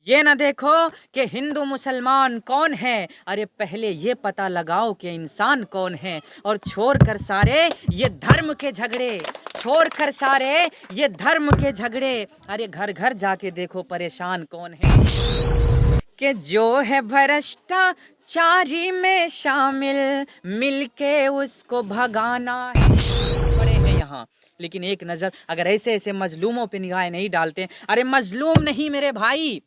ये ना देखो कि हिंदू मुसलमान कौन है, अरे पहले ये पता लगाओ कि इंसान कौन है। और छोड़ कर सारे ये धर्म के झगड़े, छोड़ कर सारे ये धर्म के झगड़े, अरे घर घर जाके देखो परेशान कौन है। कि जो है भ्रष्टाचारी में शामिल, मिलके उसको भगाना है। बड़े हैं यहाँ, लेकिन एक नजर अगर ऐसे ऐसे मजलूमों पे निगाहें नहीं डालते, अरे मजलूम नहीं मेरे भाई,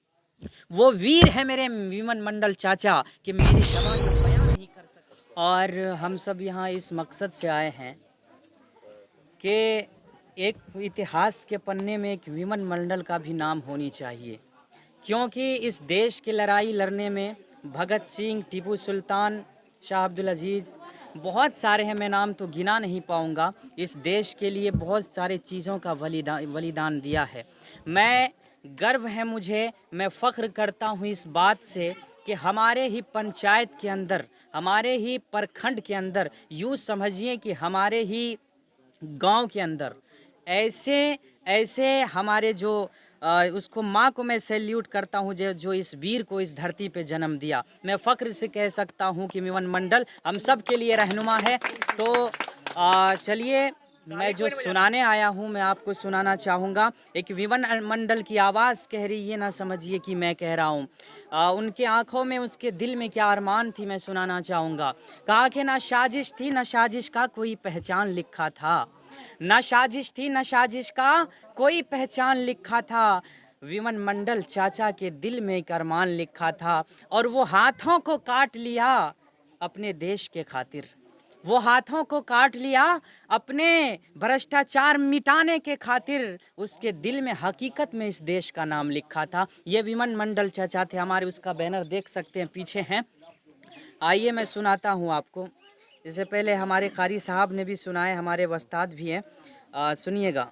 वो वीर है मेरे विमन मंडल चाचा कि मेरी जबान को बयां नहीं कर सकते। और हम सब यहाँ इस मकसद से आए हैं कि एक इतिहास के पन्ने में एक विमन मंडल का भी नाम होनी चाहिए, क्योंकि इस देश की लड़ाई लड़ने में भगत सिंह, टीपू सुल्तान, शाह अब्दुल अजीज़, बहुत सारे हैं, मैं नाम तो गिना नहीं पाऊंगा। इस देश के लिए बहुत सारे चीज़ों का बलिदान दिया है। मैं गर्व है मुझे, मैं फ़ख्र करता हूँ इस बात से कि हमारे ही पंचायत के अंदर, हमारे ही प्रखंड के अंदर, यूँ समझिए कि हमारे ही गांव के अंदर ऐसे ऐसे हमारे जो उसको माँ को मैं सैल्यूट करता हूँ जो इस वीर को इस धरती पे जन्म दिया। मैं फ़ख्र से कह सकता हूँ कि विमन मंडल हम सब के लिए रहनुमा है। तो चलिए मैं जो सुनाने आया हूँ मैं आपको सुनाना चाहूँगा। एक विमन मंडल की आवाज़ कह रही, ये ना समझिए कि मैं कह रहा हूँ। उनके आँखों में, उसके दिल में क्या अरमान थी मैं सुनाना चाहूँगा। कहा कि ना साजिश थी ना साजिश का कोई पहचान लिखा था, ना साजिश थी ना साजिश का कोई पहचान लिखा था, विमन मंडल चाचा के दिल में एक अरमान लिखा था। और वो हाथों को काट लिया अपने देश के खातिर, वो हाथों को काट लिया अपने भ्रष्टाचार मिटाने के खातिर, उसके दिल में हकीकत में इस देश का नाम लिखा था। ये विमन मंडल चाचा थे हमारे, उसका बैनर देख सकते हैं पीछे हैं। आइए मैं सुनाता हूँ आपको। इससे पहले हमारे कारी साहब ने भी सुनाए, हमारे वस्ताद भी हैं, सुनिएगा।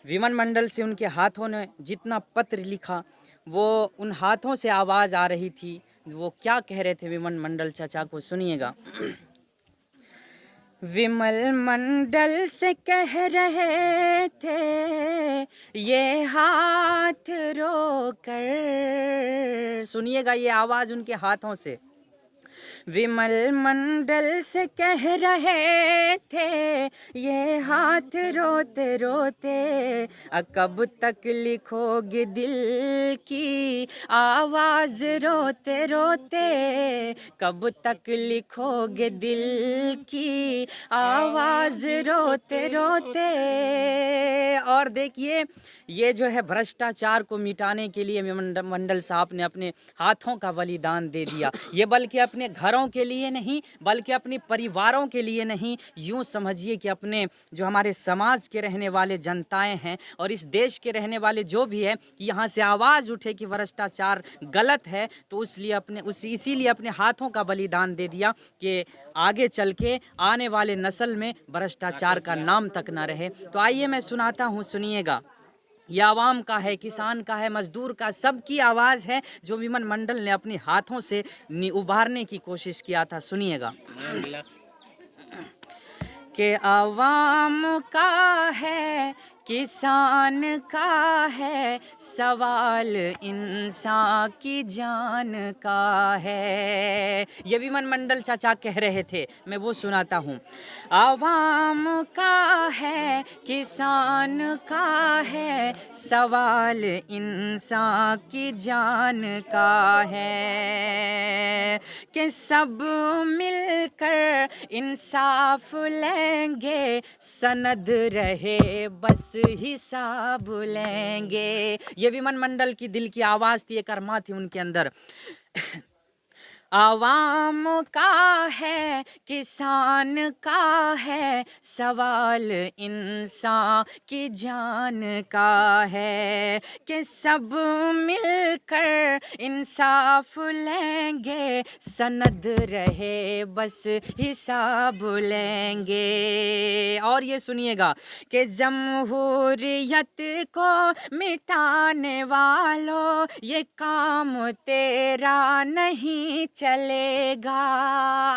विमन मंडल से उनके हाथों ने जितना पत्र लिखा, वो उन हाथों से आवाज़ आ रही थी। वो क्या कह रहे थे विमन मंडल चाचा को, सुनिएगा। विमल मंडल से कह रहे थे ये हाथ रोकर, सुनिएगा ये आवाज़ उनके हाथों से। विमल मंडल से कह रहे थे ये हाथ रोते रोते, कब तक लिखोगे दिल की आवाज़ रोते रोते, कब तक लिखोगे दिल की आवाज़ रोते रोते। और देखिए ये जो है भ्रष्टाचार को मिटाने के लिए मंडल साहब ने अपने हाथों का बलिदान दे दिया। ये बल्कि अपने घरों के लिए नहीं, बल्कि अपने परिवारों के लिए नहीं, यूँ समझिए कि अपने जो हमारे समाज के रहने वाले जनताएं हैं और इस देश के रहने वाले जो भी है, कि यहाँ से आवाज़ उठे कि भ्रष्टाचार गलत है, तो इसीलिए अपने हाथों का बलिदान दे दिया कि आगे चल के आने वाले नस्ल में भ्रष्टाचार का नाम तक ना रहे। तो आइए मैं सुनाता हूँ, सुनिएगा। यह आवाम का है, किसान का है, मजदूर का, सबकी आवाज़ है जो विमन मंडल ने अपने हाथों से उभारने की कोशिश किया था। सुनिएगा। कि आवाम का है, किसान का है, सवाल इंसान की जान का है। ये विमन मंडल चाचा कह रहे थे, मैं वो सुनाता हूँ। आवाम का है, किसान का है, सवाल इंसान की जान का है, कि सब मिलकर इंसाफ लेंगे, सनद रहे बस हिसाब लेंगे। ये विमन मंडल की दिल की आवाज़ थी, एक अरमा थी उनके अंदर। आवाम का है, किसान का है, सवाल इंसान की जान का है, कि सब मिलकर इंसाफ लेंगे, सनद रहे बस हिसाब लेंगे। और ये सुनिएगा कि जमहूरियत को मिटाने वालों, ये काम तेरा नहीं चलेगा।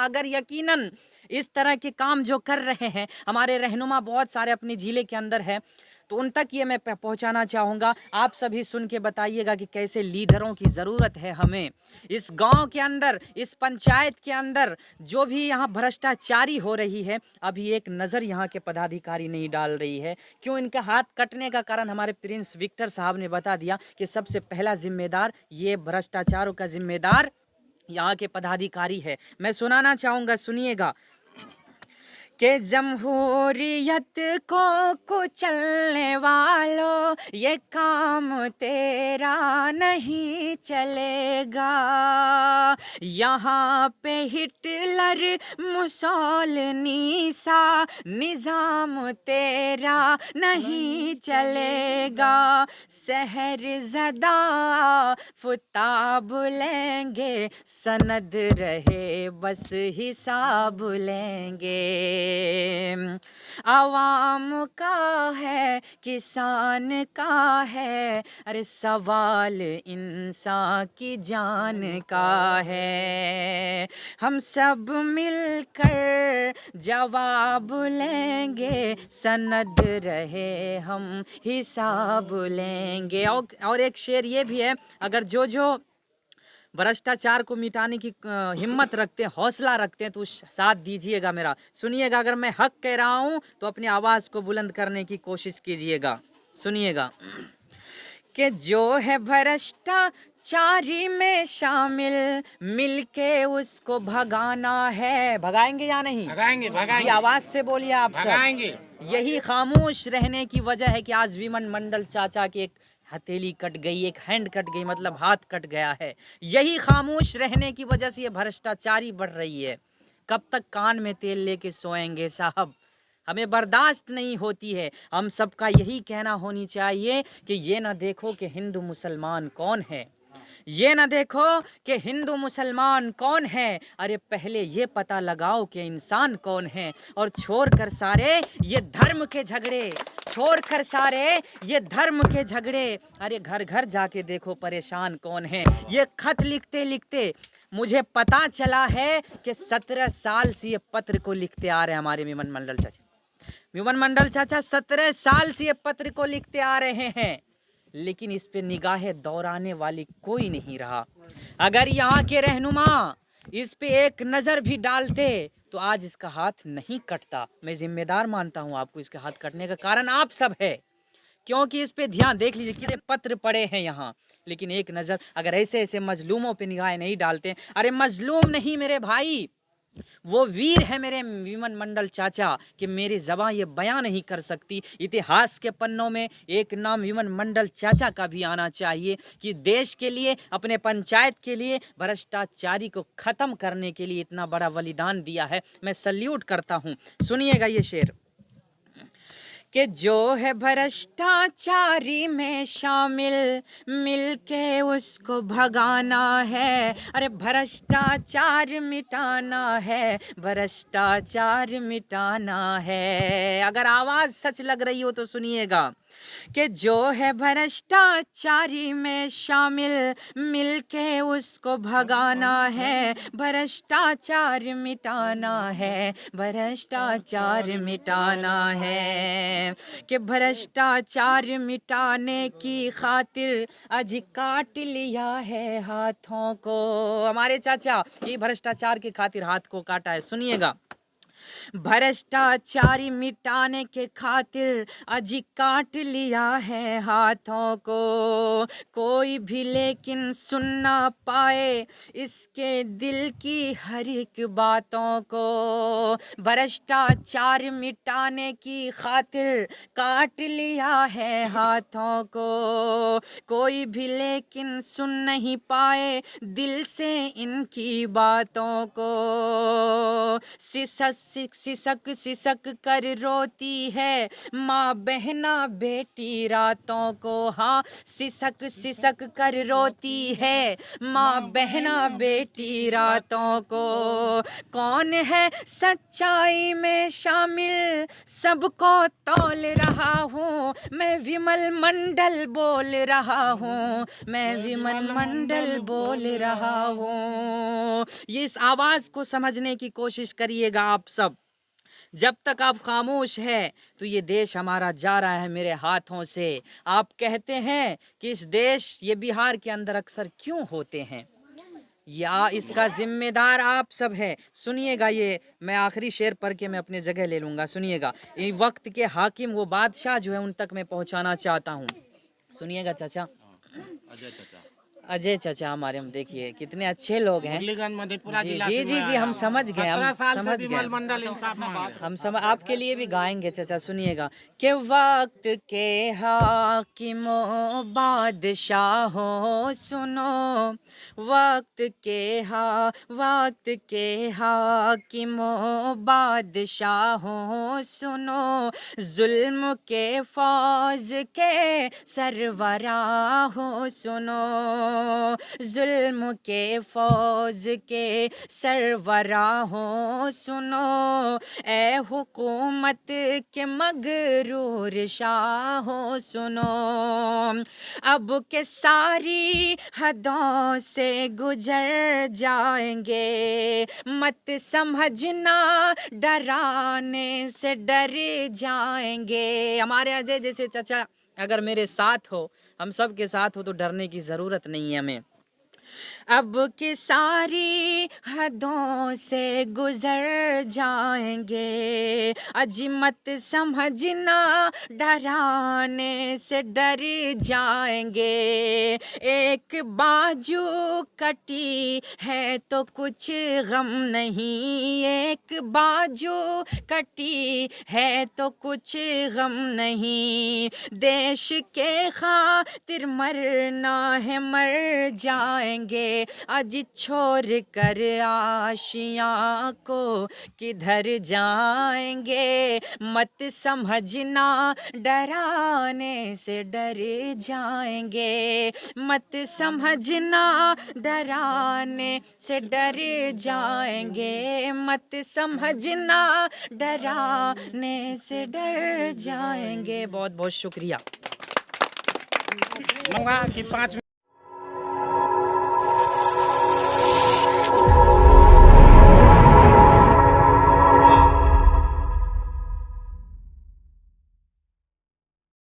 अगर यकीनन इस तरह के काम जो कर रहे हैं हमारे रहनुमा, बहुत सारे अपने ज़िले के अंदर है, तो उन तक ये मैं पहुंचाना चाहूँगा। आप सभी सुन के बताइएगा कि कैसे लीडरों की ज़रूरत है हमें। इस गांव के अंदर, इस पंचायत के अंदर जो भी यहाँ भ्रष्टाचारी हो रही है, अभी एक नज़र यहाँ के पदाधिकारी नहीं डाल रही है। क्यों? इनका हाथ कटने का कारण हमारे प्रिंस विक्टर साहब ने बता दिया कि सबसे पहला जिम्मेदार, ये भ्रष्टाचारों का जिम्मेदार यहाँ के पदाधिकारी है। मैं सुनाना चाहूँगा, सुनिएगा कि जमहूरियत को कुचलने वालों, ये काम तेरा नहीं चलेगा। यहाँ पे हिटलर मुसोलिनी सा निज़ाम तेरा नहीं चलेगा। सहरज़दा फुताब लेंगे, सनद रहे बस हिसाब लेंगे। आवाम का है, किसान का है, अरे सवाल इंसान की जान का है। हम सब मिलकर जवाब लेंगे, सनद रहे हम हिसाब लेंगे। और एक शेर ये भी है, अगर जो भ्रष्टाचार को मिटाने की हिम्मत रखते हैं, हौसला रखते हैं, तो साथ दीजिएगा मेरा। सुनिएगा, अगर मैं हक कह रहा हूँ तो अपनी आवाज़ को बुलंद करने की कोशिश कीजिएगा। सुनिएगा कि जो है भ्रष्टाचारी में शामिल, मिलके उसको भगाना है। भगाएंगे या नहीं? भगाएंगे, भगाएंगे। आवाज़ से बोलिए आप सब। भगाएंगे। यही खामोश रहने की वजह है कि आज विमन मंडल चाचा की एक हथेली कट गई, एक हैंड कट गई, मतलब हाथ कट गया है। यही खामोश रहने की वजह से ये भ्रष्टाचारी बढ़ रही है। कब तक कान में तेल लेके सोएंगे साहब? हमें बर्दाश्त नहीं होती है। हम सबका यही कहना होनी चाहिए कि ये ना देखो कि हिंदू मुसलमान कौन है, ये ना देखो कि हिंदू मुसलमान कौन है, अरे पहले ये पता लगाओ कि इंसान कौन है। और छोड़ कर सारे ये धर्म के झगड़े, छोड़ कर सारे ये धर्म के झगड़े, अरे घर घर जाके देखो परेशान कौन है। ये खत लिखते लिखते मुझे पता चला है कि 17 साल से ये पत्र को लिखते आ रहे हैं हमारे विमन मंडल चाचा। विमन मंडल चाचा 17 साल से ये पत्र को लिखते आ रहे हैं, लेकिन इस पे निगाहें दौड़ाने वाली कोई नहीं रहा। अगर यहाँ के रहनुमा इस पे एक नज़र भी डालते तो आज इसका हाथ नहीं कटता। मैं जिम्मेदार मानता हूँ आपको, इसके हाथ कटने का कारण आप सब है, क्योंकि इस पे ध्यान देख लीजिए, कितने पत्र पड़े हैं यहाँ, लेकिन एक नज़र अगर ऐसे ऐसे मजलूमों पे निगाहें नहीं डालते। अरे मजलूम नहीं मेरे भाई, वो वीर है मेरे विमन मंडल चाचा कि मेरी ज़बान ये बयां नहीं कर सकती। इतिहास के पन्नों में एक नाम विमन मंडल चाचा का भी आना चाहिए कि देश के लिए, अपने पंचायत के लिए भ्रष्टाचारी को ख़त्म करने के लिए इतना बड़ा बलिदान दिया है। मैं सल्यूट करता हूँ। सुनिएगा ये शेर कि जो है भ्रष्टाचारी में शामिल, मिलके उसको भगाना है। अरे भ्रष्टाचार मिटाना है, भ्रष्टाचार मिटाना है। अगर आवाज़ सच लग रही हो तो सुनिएगा कि जो है भ्रष्टाचारी में शामिल, मिलके उसको भगाना है, भ्रष्टाचार मिटाना है, भ्रष्टाचार मिटाना है। कि भ्रष्टाचार मिटाने की खातिर आज काट लिया है हाथों को। हमारे चाचा ये भ्रष्टाचार की खातिर हाथ को काटा है। सुनिएगा, भ्रष्टाचारी मिटाने के खातिर आज काट लिया है हाथों को। कोई भी लेकिन सुन ना पाए इसके दिल की हर एक बातों को। भ्रष्टाचार मिटाने की खातिर काट लिया है हाथों को। कोई भी लेकिन सुन नहीं पाए दिल से इनकी बातों को। सिसक सिसक कर रोती है माँ बहना बेटी रातों को। हाँ, सिसक सिसक कर रोती है माँ बहना बेटी रातों को। कौन है सच्चाई में शामिल, सबको तौल रहा हूँ मैं, विमल मंडल बोल रहा हूँ, मैं विमल मंडल बोल रहा हूँ। ये इस आवाज़ को समझने की कोशिश करिएगा आप सब जब तक आप खामोश है तो ये देश हमारा जा रहा है मेरे हाथों से। आप कहते हैं कि इस देश ये बिहार के अंदर अक्सर क्यों होते हैं, या इसका जिम्मेदार आप सब हैं। सुनिएगा, ये मैं आखिरी शेर पढ़ के मैं अपने जगह ले लूँगा। सुनिएगा, ये वक्त के हाकिम वो बादशाह जो है उन तक मैं पहुँचाना चाहता हूँ। सुनिएगा चाचा, अजय चाचा हमारे, हम देखिए कितने अच्छे लोग हैं। जी जी जी, हम समझ गए, हम समझ गए, हम समझ, आपके लिए भी गाएंगे चाचा। सुनिएगा कि वक्त के हाकिमो बादशाहों सुनो, वक्त के हाकिमो बादशाहों सुनो, जुल्म के फौज के सरवराहों सुनो, जुल्म के फौज के सरवराहों सुनो, ए हुकूमत के मगरूर शाहों सुनो, अब के सारी हदों से गुजर जाएंगे, मत समझना डराने से डर जाएंगे। हमारे अजय जैसे चाचा अगर मेरे साथ हो, हम सब के साथ हो, तो डरने की ज़रूरत नहीं है हमें। अब की सारी हदों से गुजर जाएंगे, अजमत समझना डराने से डर जाएंगे, एक बाजू कटी है तो कुछ गम नहीं, एक बाजू कटी है तो कुछ गम नहीं, देश के खातिर मरना है मर जाएंगे, आज छोड़ कर आशियाँ को किधर जाएंगे, मत समझना डराने से डर जाएंगे, मत समझना डराने से डर जाएंगे, मत समझना डराने से डर जाएंगे। बहुत बहुत शुक्रिया। कि 5